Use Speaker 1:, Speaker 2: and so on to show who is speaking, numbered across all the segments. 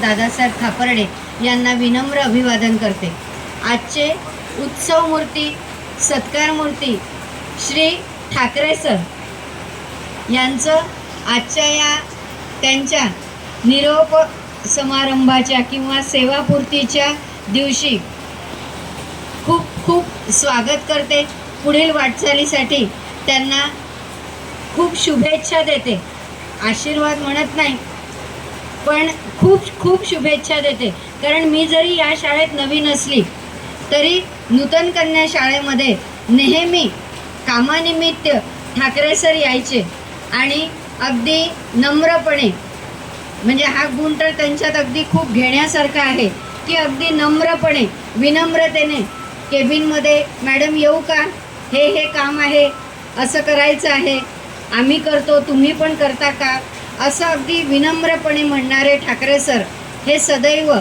Speaker 1: दादासाहेब खापर्डे यांना विनम्र अभिवादन करते। आजचे उत्सव मूर्ती, सत्कार मूर्ती श्री ठाकरे सर यांचं आजच्या या त्यांच्या निरोप समारंभाच्या किंवा सेवापूर्तीच्या दिवशी खूप खूप स्वागत करते। पुढील वाटचालीसाठी त्यांना खूप शुभेच्छा देते। आशीर्वाद म्हणत नाही, पण खूप खूप शुभेच्छा देते। कारण मी जरी या शाळेत नवीन असली तरी नूतन कन्या शाळेमध्ये नेहमी कामानिमित्त ठाकरे सर यायचे आणि अगदी नम्रपणे, म्हणजे हा गुण तर त्यांच्यात अगदी खूप घेण्यासारखा आहे की अगदी नम्रपणे विनम्रतेने केबिनमध्ये, मॅडम येऊ का, हे काम आहे, असं करायचं आहे, आम्ही करतो, तुम्ही पण करता का, असं अगदी विनम्रपणे म्हणणारे ठाकरे सर हे सदैव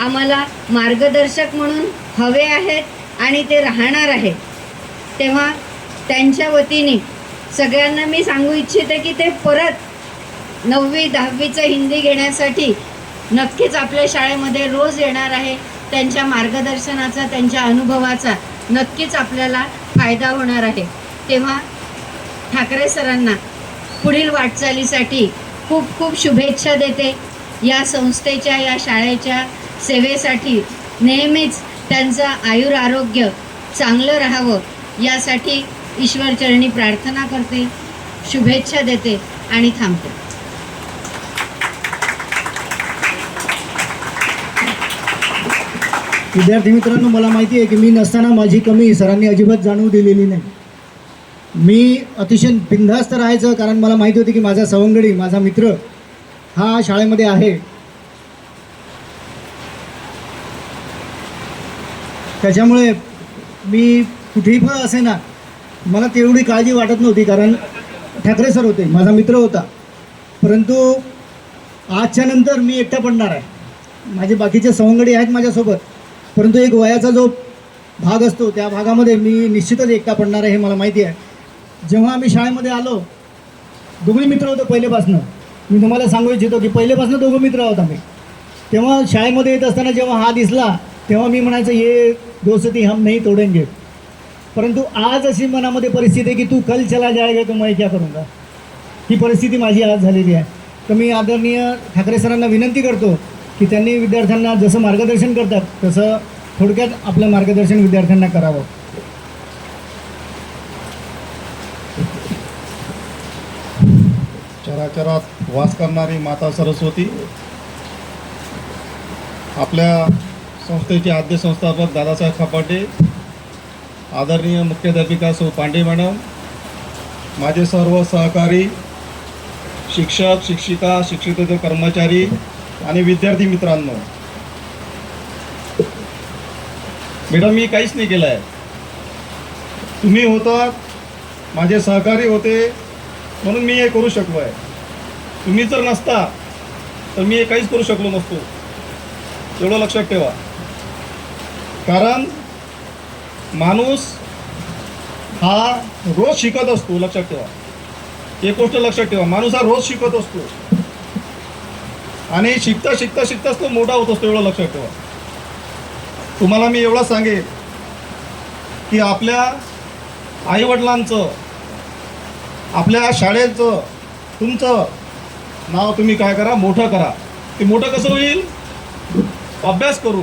Speaker 1: आम्हाला मार्गदर्शक म्हणून हवे आहेत आणि ते राहणार आहे। तेव्हा त्यांच्या वतीने सगळ्यांना मी सांगू इच्छिते की ते परत 9वी 10वीचं हिंदी घेण्यासाठी नक्कीच आपल्या शाळेमध्ये रोज येणार आहे। त्यांच्या मार्गदर्शनाचा, त्यांच्या अनुभवाचा नक्कीच आपल्याला फायदा होणार आहे। तेव्हा ठाकरे सरांना पुढील वाटचालीसाठी खूप खूप शुभेच्छा देते। या संस्थेच्या, या शाळेच्या सेवेसाठी नेहमीच त्यांचं आयुर आरोग्य चांगलं राहावं यासाठी ईश्वरचरणी प्रार्थना करते, शुभेच्छा देते आणि थांबते।
Speaker 2: विद्यार्थी मित्रांनो, मला माहिती आहे की मी नसताना माझी कमी सरांनी अजिबात जाणवू दिलेली नाही। मी अतिशय बिनधास्त राहायचं, कारण मला माहिती होती की माझा सवंगडी, माझा मित्र हा शाळेमध्ये आहे। त्याच्यामुळे मी कुठेही पण असे ना, मला तेवढी काळजी वाटत नव्हती, कारण ठाकरे सर होते, माझा मित्र होता। परंतु आजच्या नंतर मी एकटा पडणार आहे। माझे बाकीचे सवंगडी आहेत माझ्यासोबत, परंतु एक वयाचा जो भाग असतो त्या भागामध्ये मी निश्चितच एकटा पडणार आहे, हे मला माहिती आहे। जेव्हा आम्ही शाळेमध्ये आलो, दोघे मित्र होतो पहिलेपासून। मी तुम्हाला सांगू इच्छितो की पहिलेपासून दोघं मित्र आहोत आम्ही। तेव्हा शाळेमध्ये येत असताना जेव्हा हा दिसला तेव्हा मी म्हणायचं, ये दोस्ती हम नहीं तोडेंगे। परंतु आज अशी मनामध्ये परिस्थिती आहे की तू कल चला जाएगा तो मैं क्या करूँगा, ही परिस्थिती माझी आज झालेली आहे। तर मी आदरणीय ठाकरे सरांना विनंती करतो की त्यांनी विद्यार्थ्यांना जसं मार्गदर्शन करतात तसं थोडक्यात आपलं मार्गदर्शन विद्यार्थ्यांना करावं।
Speaker 3: चराचरात वास करणारी माता सरस्वती, आपल्या संस्थेचे आद्य संस्थापक दादासाहेब खापर्डे, आदरणीय मुख्याध्यापिका सौ पांडे मॅडम, माझे सर्व सहकारी, शिक्षक, शिक्षिका, शिक्षकेतर कर्मचारी आणि विद्यार्थी मित्रांनो, मॅडम मी काहीच नाही केलं आहे, तुम्ही होतात, माझे सहकारी होते म्हणून मी हे करू शकलो आहे। तुम्ही जर नसता तर मी हे काहीच करू शकलो नसतो, एवढं लक्षात ठेवा। कारण माणूस हा रोज शिकत असतो, लक्षात ठेवा, एक गोष्ट लक्षात ठेवा, माणूस हा रोज शिकत असतो आणि शिकता शिकता शिकताच तो मोठा होत असतो, एवढं लक्षात ठेवा। तुम्हाला मी एवढं सांगेन की आपल्या आईवडिलांचं, आपल्या शाळेचं, तुमचं नाव तुम्ही काय करा, मोठं करा। ते मोठं कसं होईल? अभ्यास करू।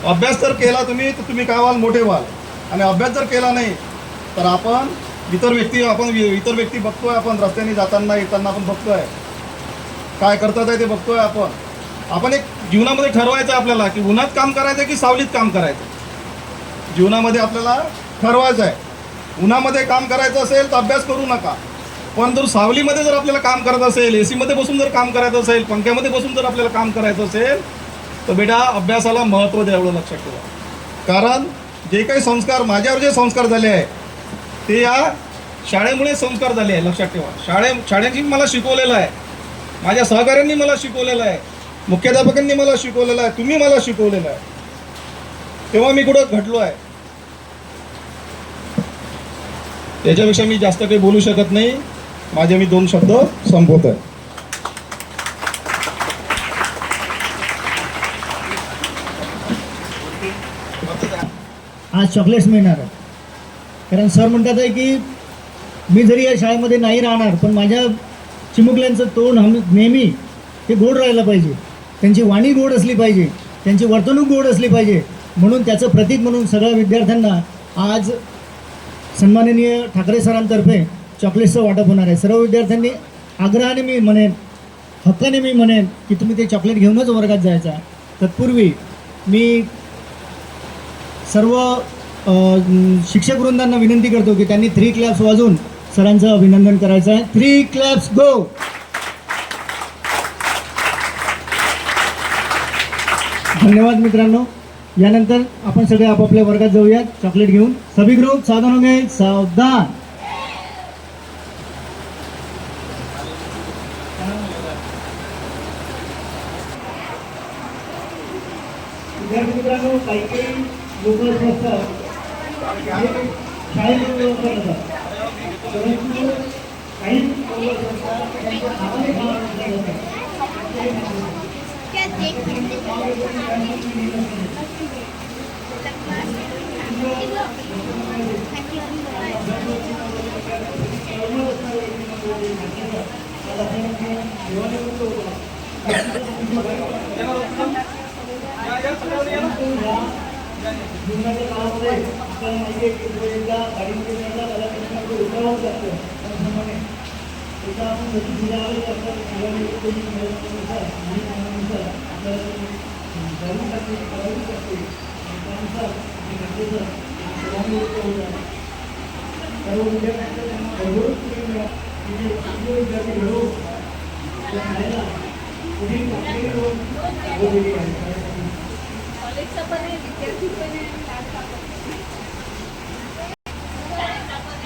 Speaker 3: अभ्यास जर केला तुम्ही तर तुम्ही काय व्हाल, मोठे व्हाल। आणि अभ्यास जर केला नाही तर आपण इतर व्यक्ती बघतोय, आपण रस्त्याने जाताना येताना आपण बघतोय काय करतात आहे ते बघतोय आपण एक जीवनामध्ये ठरवायचं आपल्याला की उन्हात काम करायचं की सावलीत काम करायचं। जीवनामध्ये आपल्याला ठरवायचं आहे, उन्हामध्ये काम करायचं असेल तर अभ्यास करू नका, पण जर सावलीमध्ये जर आपल्याला काम करायचं असेल, एसीमध्ये बसून जर काम करायचं असेल, पंख्यामध्ये बसून जर आपल्याला काम करायचं असेल तर बेटा अभ्यासाला महत्त्व द्या, एवढं लक्षात ठेवा। कारण जे काही संस्कार माझ्यावर जे संस्कार झाले आहे ते या शाळेमुळे संस्कार झाले आहे, लक्षात ठेवा। शाळेने मला शिकवलेलं आहे, माझ्या सहकाऱ्यांनी मला शिकवलेलं आहे, मुख्याध्यापकांनी मला शिकवलेलं आहे, तुम्ही मला शिकवलेलं आहे, तेव्हा मी कुठं घडलो आहे। त्याच्यापेक्षा मी जास्त काही बोलू शकत नाही, माझे मी 2 शब्द संपवतोय।
Speaker 2: आज चॉकलेट्स मिळणार आहे. कारण सर म्हणतात आहे की मी जरी या शाळेमध्ये नाही राहणार पण माझ्या चिमुकल्यांचं तोंड नेहमी ते गोड राहायला पाहिजे, त्यांची वाणी गोड असली पाहिजे, त्यांची वर्तणूक गोड असली पाहिजे. म्हणून त्याचं प्रतीक म्हणून सगळ्या विद्यार्थ्यांना आज सन्माननीय ठाकरे सरांतर्फे चॉकलेट्सचं वाटप होणार आहे. सर्व विद्यार्थ्यांनी आग्रहाने मी म्हणेन, हक्काने मी म्हणेन की तुम्ही ते चॉकलेट घेऊनच वर्गात जायचा. तत्पूर्वी मी सर्व शिक्षक वृंदांना विनंती करतो की त्यांनी 3 क्लॅप्स वाजवून सरांचं अभिनंदन करायचं आहे. 3 क्लॅप्स गो. धन्यवाद मित्रांनो. यानंतर आपण सगळे आपापल्या वर्गात जाऊयात चॉकलेट घेऊन. सभी ग्रुप सावधान होंगे, सावधान. विद्यार्थी मित्रांनो, काही लोक असतात शाळेमध्ये करतात, परंतु काही लोक असतात त्यांच्या नावाने जीवनाच्या काळामध्ये आपल्याला माहिती आहे की एकदा गाडीमध्ये मिळाला त्याला त्याच्यामध्ये उतरावं लागतं. त्याप्रमाणे एकदा आपण जशी जिल्ह्यावर असतात कोणी मिळाल्यानुसार आणि त्यानुसार आपल्याला जाऊन टाकते करावी लागते. त्यानुसार मी घटनेचं सर्वांनिवृत्त होत आहे. सर्व विद्यार्थ्यांना त्यांना भरभरून पुढे मिळा की जे चांगले विद्यार्थी घडवून त्या शाळेला पुढील पातळीवर घेऊन आहे.
Speaker 4: कॉलेजचा पण आहे, विद्यार्थी पण आहे, शाळेचा पण आहे.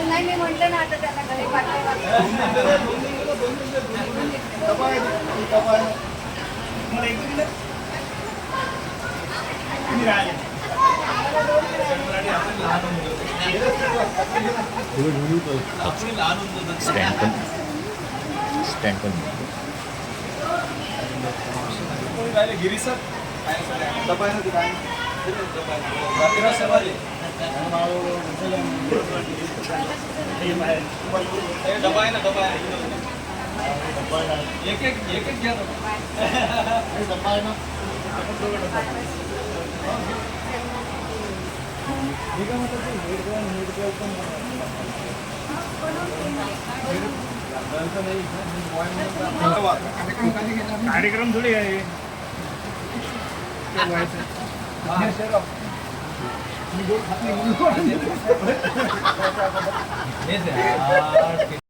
Speaker 4: नाही मी म्हटलं ना आता त्यांना घरी
Speaker 3: गिरी सर डबा आहे ना, डबा आहे एक एक घ्या डबा आहे ना.
Speaker 5: कार्यक्रम थोडी आहे.
Speaker 3: हेच आहे.